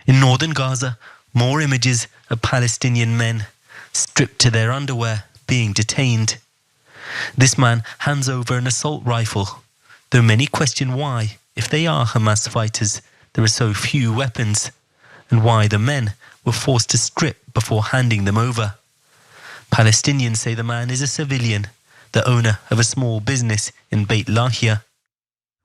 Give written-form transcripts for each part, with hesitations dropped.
In northern Gaza, more images of Palestinian men stripped to their underwear being detained. This man hands over an assault rifle, though many question why, if they are Hamas fighters, there are so few weapons, and why the men were forced to strip before handing them over. Palestinians say the man is a civilian, the owner of a small business in Beit Lahia.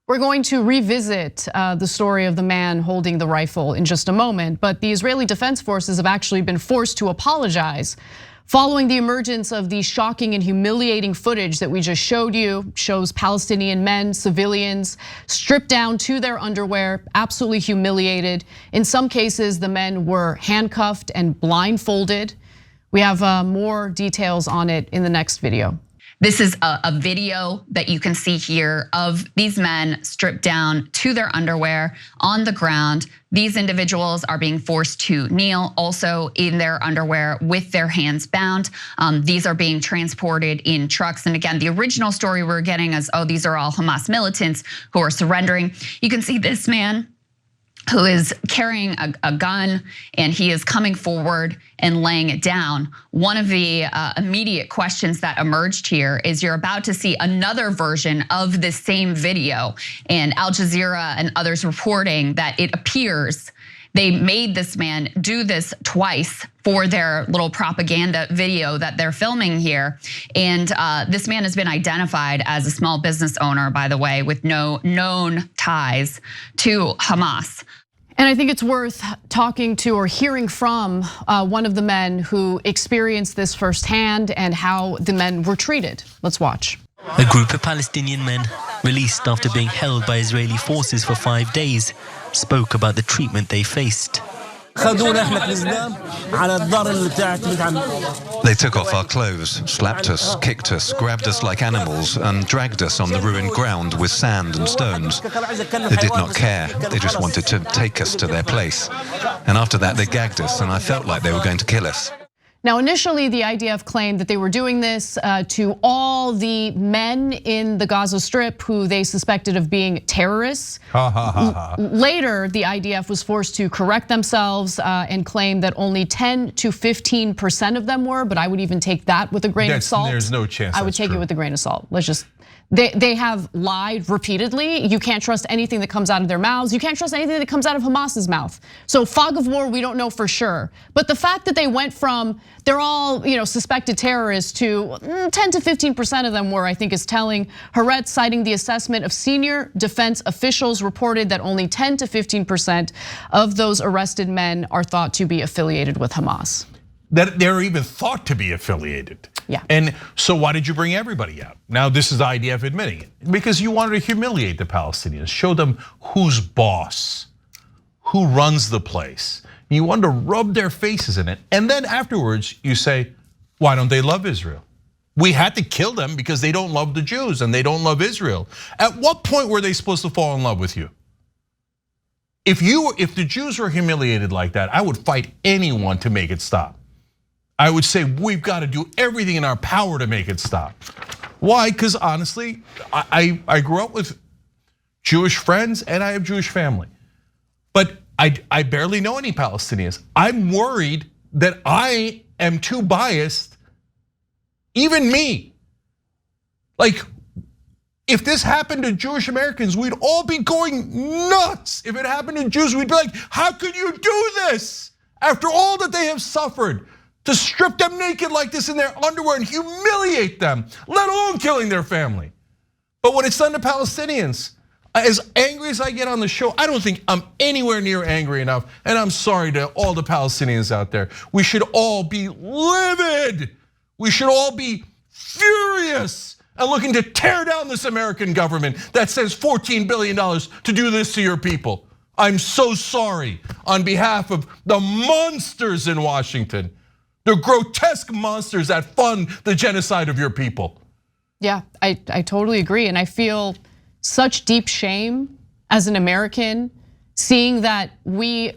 We're going to revisit the story of the man holding the rifle in just a moment, but the Israeli Defense Forces have actually been forced to apologize following the emergence of the shocking and humiliating footage that we just showed you. Shows Palestinian men, civilians, stripped down to their underwear, absolutely humiliated. In some cases, the men were handcuffed and blindfolded. We have more details on it in the next video. This is a video that you can see here of these men stripped down to their underwear on the ground. These individuals are being forced to kneel also in their underwear with their hands bound. These are being transported in trucks. And again, the original story we're getting is, oh, these are all Hamas militants who are surrendering. You can see this man who is carrying a gun, and he is coming forward and laying it down. One of the immediate questions that emerged here is you're about to see another version of this same video, and Al Jazeera and others reporting that it appears they made this man do this twice for their little propaganda video that they're filming here. And this man has been identified as a small business owner, by the way, with no known ties to Hamas. And I think it's worth talking to or hearing from one of the men who experienced this firsthand and how the men were treated. Let's watch. A group of Palestinian men, released after being held by Israeli forces for 5 days, spoke about the treatment they faced. They took off our clothes, slapped us, kicked us, grabbed us like animals, and dragged us on the ruined ground with sand and stones. They did not care. They just wanted to take us to their place. And after that, they gagged us, and I felt like they were going to kill us. Now, initially, the IDF claimed that they were doing this to all the men in the Gaza Strip who they suspected of being terrorists. Later, the IDF was forced to correct themselves and claim that only 10 to 15% of them were, but I would even take that with a grain of salt. There's no chance. I would take it with a grain of salt. Let's just. They have lied repeatedly. You can't trust anything that comes out of their mouths. You can't trust anything that comes out of Hamas's mouth. So fog of war, we don't know for sure. But the fact that they went from they're all suspected terrorists to 10 to 15% of them were, I think, is telling. Haaretz, citing the assessment of senior defense officials, reported that only 10 to 15% of those arrested men are thought to be affiliated with Hamas. That they're even thought to be affiliated. Yeah. And so why did you bring everybody out? Now this is the IDF admitting it. Because you wanted to humiliate the Palestinians, show them who's boss, who runs the place. You wanted to rub their faces in it. And then afterwards you say, why don't they love Israel? We had to kill them because they don't love the Jews and they don't love Israel. At what point were they supposed to fall in love with you? If the Jews were humiliated like that, I would fight anyone to make it stop. I would say we've got to do everything in our power to make it stop. Why? Because honestly, I grew up with Jewish friends and I have Jewish family. But I barely know any Palestinians. I'm worried that I am too biased, even me. Like, if this happened to Jewish Americans, we'd all be going nuts. If it happened to Jews, we'd be like, how could you do this? After all that they have suffered, to strip them naked like this in their underwear and humiliate them, let alone killing their family. But when it's done to Palestinians, as angry as I get on the show, I don't think I'm anywhere near angry enough. And I'm sorry to all the Palestinians out there. We should all be livid. We should all be furious and looking to tear down this American government that says $14 billion to do this to your people. I'm so sorry on behalf of the monsters in Washington. The grotesque monsters that fund the genocide of your people. Yeah, I totally agree. And I feel such deep shame as an American seeing that we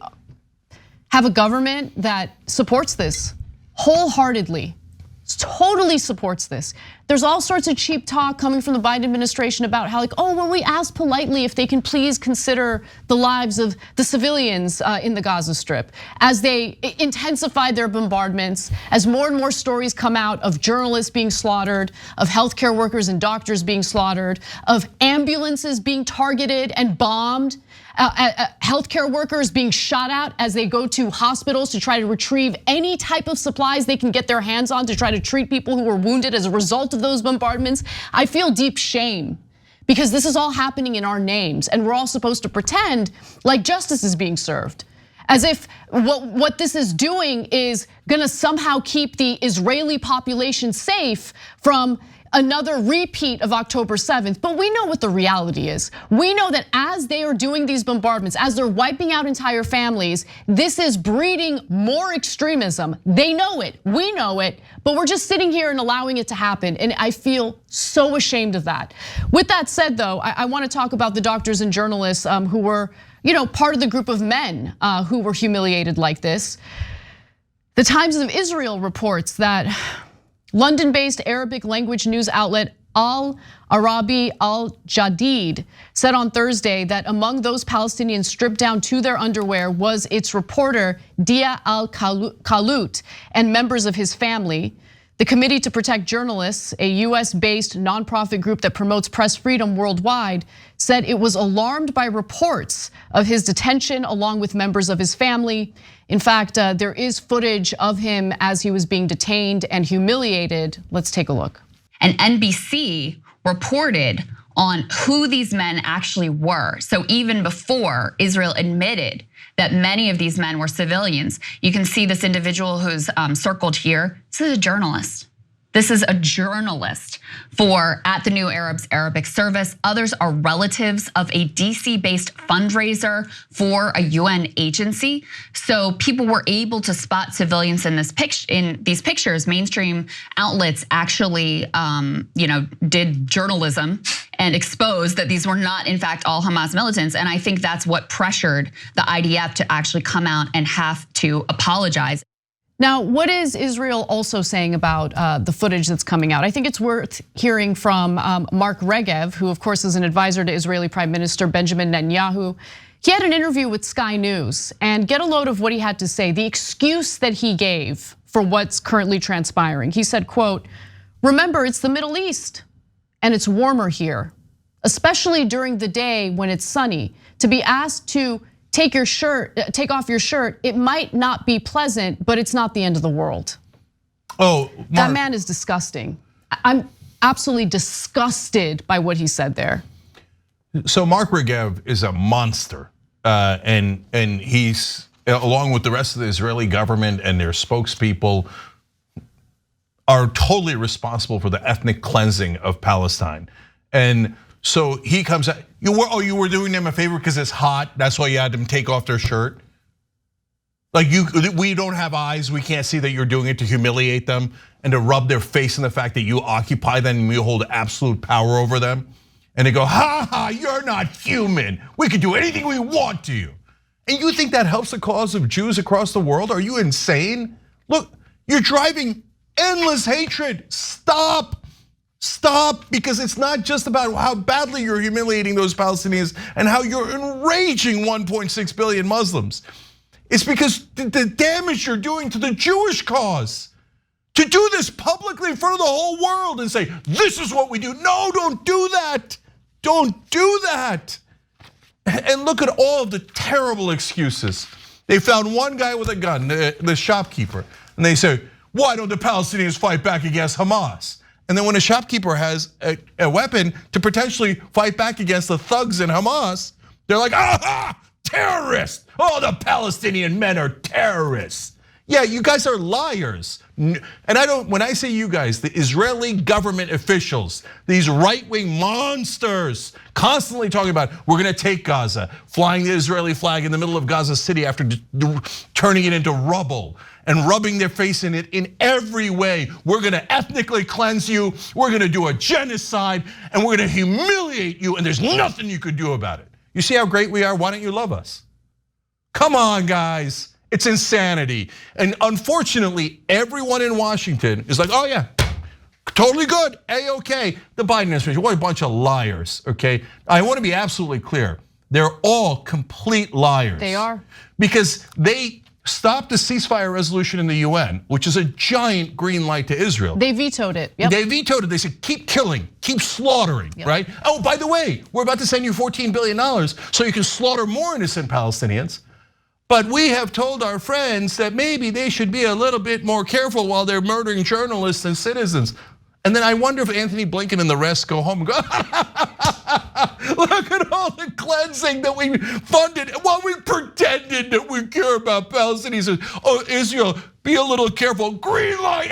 have a government that supports this wholeheartedly. totally supports this. There's all sorts of cheap talk coming from the Biden administration about how well, we asked politely if they can please consider the lives of the civilians in the Gaza Strip as they intensified their bombardments, as more and more stories come out of journalists being slaughtered, of healthcare workers and doctors being slaughtered, of ambulances being targeted and bombed. Healthcare workers being shot at as they go to hospitals to try to retrieve any type of supplies they can get their hands on to try to treat people who were wounded as a result of those bombardments. I feel deep shame because this is all happening in our names and we're all supposed to pretend like justice is being served. As if what this is doing is gonna somehow keep the Israeli population safe from another repeat of October 7th, but we know what the reality is. We know that as they are doing these bombardments, as they're wiping out entire families, this is breeding more extremism. They know it, we know it, but we're just sitting here and allowing it to happen. And I feel so ashamed of that. With that said though, I wanna talk about the doctors and journalists who were part of the group of men who were humiliated like this. The Times of Israel reports that London-based Arabic language news outlet Al Arabi Al Jadid said on Thursday that among those Palestinians stripped down to their underwear was its reporter Dia Al Khalut and members of his family. The Committee to Protect Journalists, a US-based nonprofit group that promotes press freedom worldwide, said it was alarmed by reports of his detention along with members of his family. In fact, there is footage of him as he was being detained and humiliated. Let's take a look. And NBC reported on who these men actually were. So even before Israel admitted that many of these men were civilians, you can see this individual who's circled here. This is a journalist. This is a journalist for At the New Arabs Arabic Service. Others are relatives of a DC-based fundraiser for a UN agency. So people were able to spot civilians in these pictures. Mainstream outlets actually, did journalism and exposed that these were not, in fact, all Hamas militants. And I think that's what pressured the IDF to actually come out and have to apologize. Now, what is Israel also saying about the footage that's coming out? I think it's worth hearing from Mark Regev, who of course is an advisor to Israeli Prime Minister Benjamin Netanyahu. He had an interview with Sky News, and get a load of what he had to say, the excuse that he gave for what's currently transpiring. He said, quote, "Remember, it's the Middle East and it's warmer here, especially during the day when it's sunny. To be asked to take off your shirt, it might not be pleasant, but it's not the end of the world." Oh, Mark, that man is disgusting. I'm absolutely disgusted by what he said there. So Mark Regev is a monster, and he's, along with the rest of the Israeli government and their spokespeople, are totally responsible for the ethnic cleansing of Palestine. And so he comes out, you were doing them a favor because it's hot, that's why you had them take off their shirt? Like we don't have eyes, we can't see that you're doing it to humiliate them and to rub their face in the fact that you occupy them and you hold absolute power over them. And they go, ha ha, you're not human. We can do anything we want to you. And you think that helps the cause of Jews across the world? Are you insane? Look, you're driving endless hatred. Stop. Stop, because it's not just about how badly you're humiliating those Palestinians and how you're enraging 1.6 billion Muslims. It's because the damage you're doing to the Jewish cause. To do this publicly in front of the whole world and say, this is what we do. No, don't do that. Don't do that. And look at all of the terrible excuses. They found one guy with a gun, the shopkeeper, and they say, why don't the Palestinians fight back against Hamas? And then when a shopkeeper has a weapon to potentially fight back against the thugs in Hamas, they're like, aha, terrorists. Oh, the Palestinian men are terrorists. Yeah, you guys are liars. And when I say you guys, the Israeli government officials, these right-wing monsters, constantly talking about, we're gonna take Gaza, flying the Israeli flag in the middle of Gaza City after turning it into rubble and rubbing their face in it in every way. We're gonna ethnically cleanse you, we're gonna do a genocide, and we're gonna humiliate you, and there's nothing you could do about it. You see how great we are? Why don't you love us? Come on, guys. It's insanity. And unfortunately, everyone in Washington is like, oh yeah, totally good, A-okay. The Biden administration, what a bunch of liars, okay? I want to be absolutely clear. They're all complete liars. They are. Because they stopped the ceasefire resolution in the UN, which is a giant green light to Israel. They vetoed it. Yep. They vetoed it. They said, keep killing, keep slaughtering, right? Oh, by the way, we're about to send you $14 billion so you can slaughter more innocent Palestinians. But we have told our friends that maybe they should be a little bit more careful while they're murdering journalists and citizens. And then I wonder if Anthony Blinken and the rest go home and go, look at all the cleansing that we funded while we pretended that we care about Palestinians. Oh, Israel, be a little careful. Green light.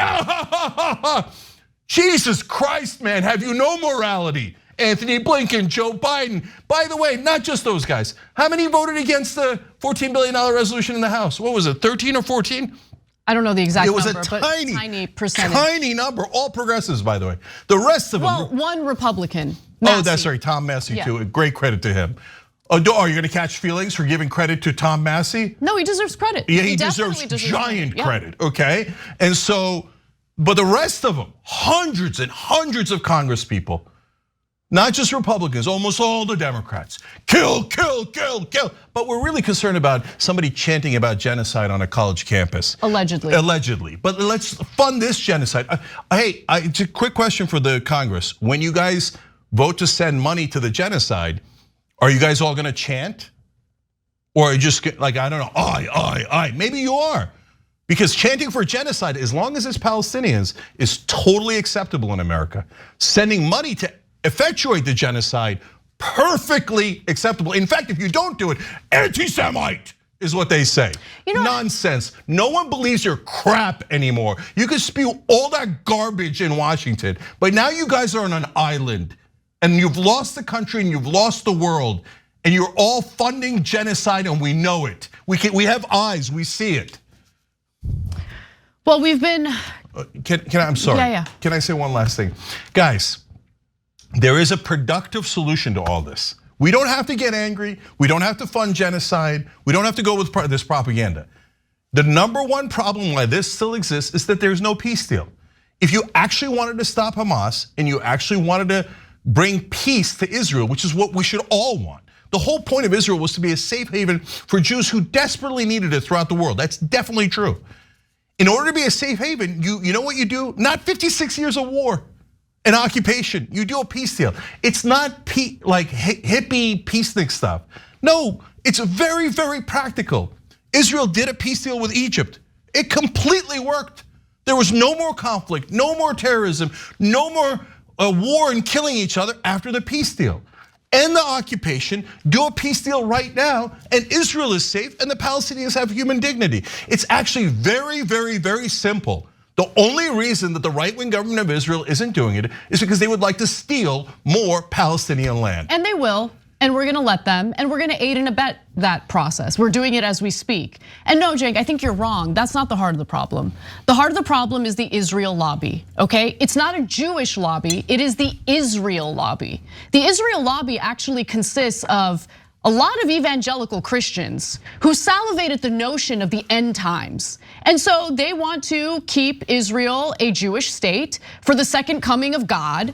Jesus Christ, man, have you no morality? Anthony Blinken, Joe Biden. By the way, not just those guys. How many voted against the $14 billion resolution in the House? What was it, 13 or 14? I don't know the exact number, It was a tiny percentage. Tiny number, all progressives, by the way. The rest of them. Well, one Republican. Oh, that's right, Tom Massey too. Great credit to him. Are you going to catch feelings for giving credit to Tom Massey? No, he deserves credit. Yeah, he deserves giant credit, okay? And so, but the rest of them, hundreds and hundreds of Congress people, not just Republicans, almost all the Democrats, kill, kill, kill, kill. But we're really concerned about somebody chanting about genocide on a college campus. Allegedly. Allegedly, but let's fund this genocide. Hey, it's a quick question for the Congress. When you guys vote to send money to the genocide, are you guys all gonna chant? Or are you just like, I don't know, I, maybe you are. Because chanting for genocide, as long as it's Palestinians, is totally acceptable in America. Sending money to effectuate the genocide, perfectly acceptable. In fact, if you don't do it, anti-Semite is what they say. Nonsense. No one believes your crap anymore. You can spew all that garbage in Washington, but now you guys are on an island and you've lost the country and you've lost the world and you're all funding genocide and we know it. We have eyes, we see it. Well, we've been. I'm sorry. Yeah. Can I say one last thing? Guys, there is a productive solution to all this. We don't have to get angry. We don't have to fund genocide. We don't have to go with this propaganda. The number one problem why this still exists is that there's no peace deal. If you actually wanted to stop Hamas and you actually wanted to bring peace to Israel, which is what we should all want. The whole point of Israel was to be a safe haven for Jews who desperately needed it throughout the world. That's definitely true. In order to be a safe haven, you know what you do? Not 56 years of war. An occupation, you do a peace deal. It's not like hippie peacenik stuff. No, it's very, very practical. Israel did a peace deal with Egypt. It completely worked. There was no more conflict, no more terrorism, no more war and killing each other after the peace deal. End the occupation, do a peace deal right now, and Israel is safe and the Palestinians have human dignity. It's actually very, very, very simple. The only reason that the right-wing government of Israel isn't doing it is because they would like to steal more Palestinian land. And they will, and we're gonna let them, and we're gonna aid and abet that process. We're doing it as we speak. And no, Cenk, I think you're wrong. That's not the heart of the problem. The heart of the problem is the Israel lobby, okay? It's not a Jewish lobby, it is the Israel lobby. The Israel lobby actually consists of a lot of evangelical Christians who salivate at the notion of the end times. And so they want to keep Israel a Jewish state for the second coming of God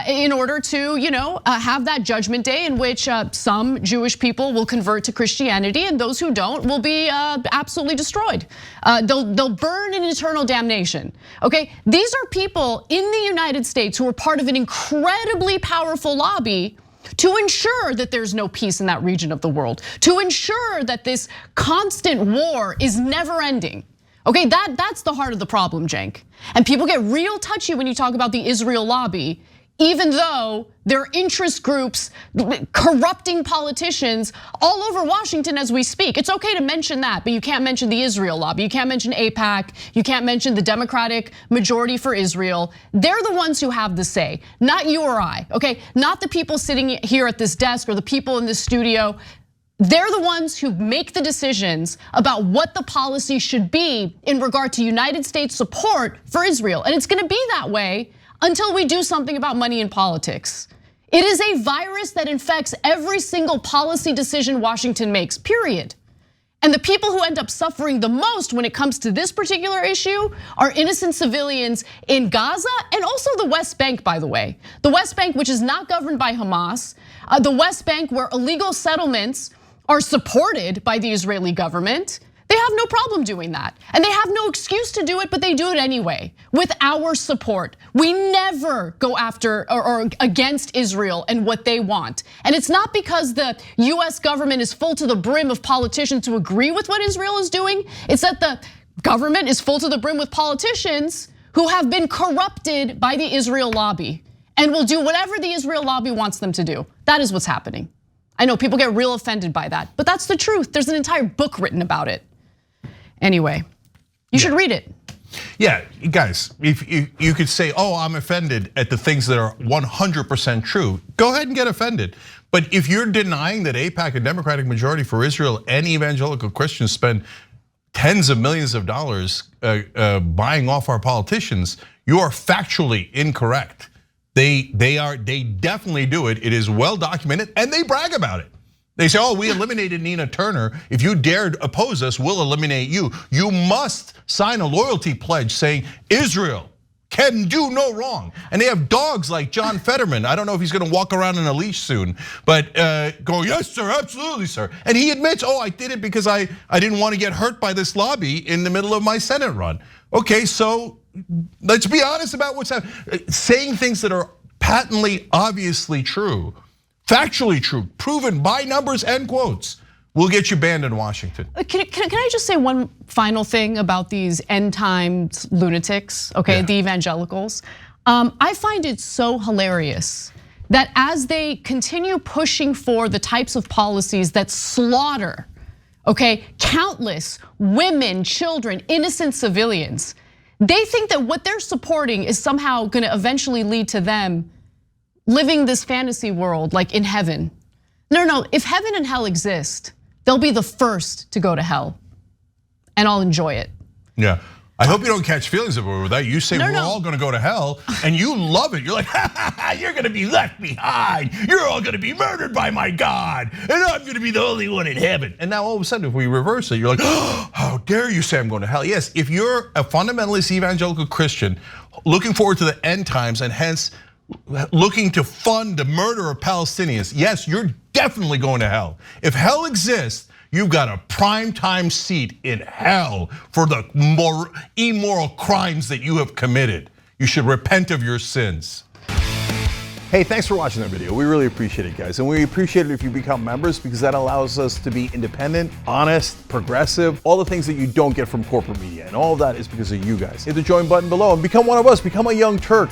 in order to, have that judgment day in which some Jewish people will convert to Christianity and those who don't will be absolutely destroyed. They'll burn in eternal damnation, okay? These are people in the United States who are part of an incredibly powerful lobby to ensure that there's no peace in that region of the world, to ensure that this constant war is never ending. Okay, that's the heart of the problem, Cenk. And people get real touchy when you talk about the Israel lobby, even though there are interest groups corrupting politicians all over Washington as we speak. It's okay to mention that, but you can't mention the Israel lobby. You can't mention AIPAC. You can't mention the Democratic Majority for Israel. They're the ones who have the say, not you or I, okay? Not the people sitting here at this desk or the people in this studio. They're the ones who make the decisions about what the policy should be in regard to United States support for Israel. And it's gonna be that way until we do something about money in politics. It is a virus that infects every single policy decision Washington makes, period. And the people who end up suffering the most when it comes to this particular issue are innocent civilians in Gaza and also the West Bank, by the way. The West Bank, which is not governed by Hamas, the West Bank where illegal settlements are supported by the Israeli government. They have no problem doing that. And they have no excuse to do it, but they do it anyway with our support. We never go after or against Israel and what they want. And it's not because the US government is full to the brim of politicians who agree with what Israel is doing. It's that the government is full to the brim with politicians who have been corrupted by the Israel lobby and will do whatever the Israel lobby wants them to do. That is what's happening. I know people get real offended by that, but that's the truth. There's an entire book written about it. Anyway, you should read it. Yeah, guys, if you could say, oh, I'm offended at the things that are 100% true, go ahead and get offended. But if you're denying that AIPAC, a Democratic majority for Israel, and evangelical Christians spend tens of millions of dollars buying off our politicians, you are factually incorrect. They definitely do it. It is well documented, and they brag about it. They say, oh, we eliminated Nina Turner. If you dared oppose us, we'll eliminate you. You must sign a loyalty pledge saying Israel can do no wrong. And they have dogs like John Fetterman. I don't know if he's gonna walk around in a leash soon, but go, yes, sir, absolutely, sir. And he admits, oh, I did it because I didn't want to get hurt by this lobby in the middle of my Senate run. Okay, so let's be honest about what's happening. Saying things that are patently, obviously true, factually true, proven by numbers and quotes, will get you banned in Washington. Can I just say one final thing about these end times lunatics, okay, yeah. The evangelicals? I find it so hilarious that as they continue pushing for the types of policies that slaughter, okay, countless women, children, innocent civilians, they think that what they're supporting is somehow gonna eventually lead to them living this fantasy world like in heaven. No, if heaven and hell exist, they'll be the first to go to hell, and I'll enjoy it. Yeah, I hope you don't catch feelings over that. You say we're all gonna go to hell, and you love it. You're like, you're gonna be left behind. You're all gonna be murdered by my God, and I'm gonna be the only one in heaven. And now all of a sudden, if we reverse it, you're like, oh, how dare you say I'm going to hell? Yes, if you're a fundamentalist evangelical Christian looking forward to the end times and hence looking to fund the murder of Palestinians, yes, you're definitely going to hell. If hell exists, you've got a primetime seat in hell for the more immoral crimes that you have committed. You should repent of your sins. Hey, thanks for watching that video. We really appreciate it, guys. And we appreciate it if you become members because that allows us to be independent, honest, progressive, all the things that you don't get from corporate media. And all of that is because of you guys. Hit the join button below and become one of us, become a Young Turk.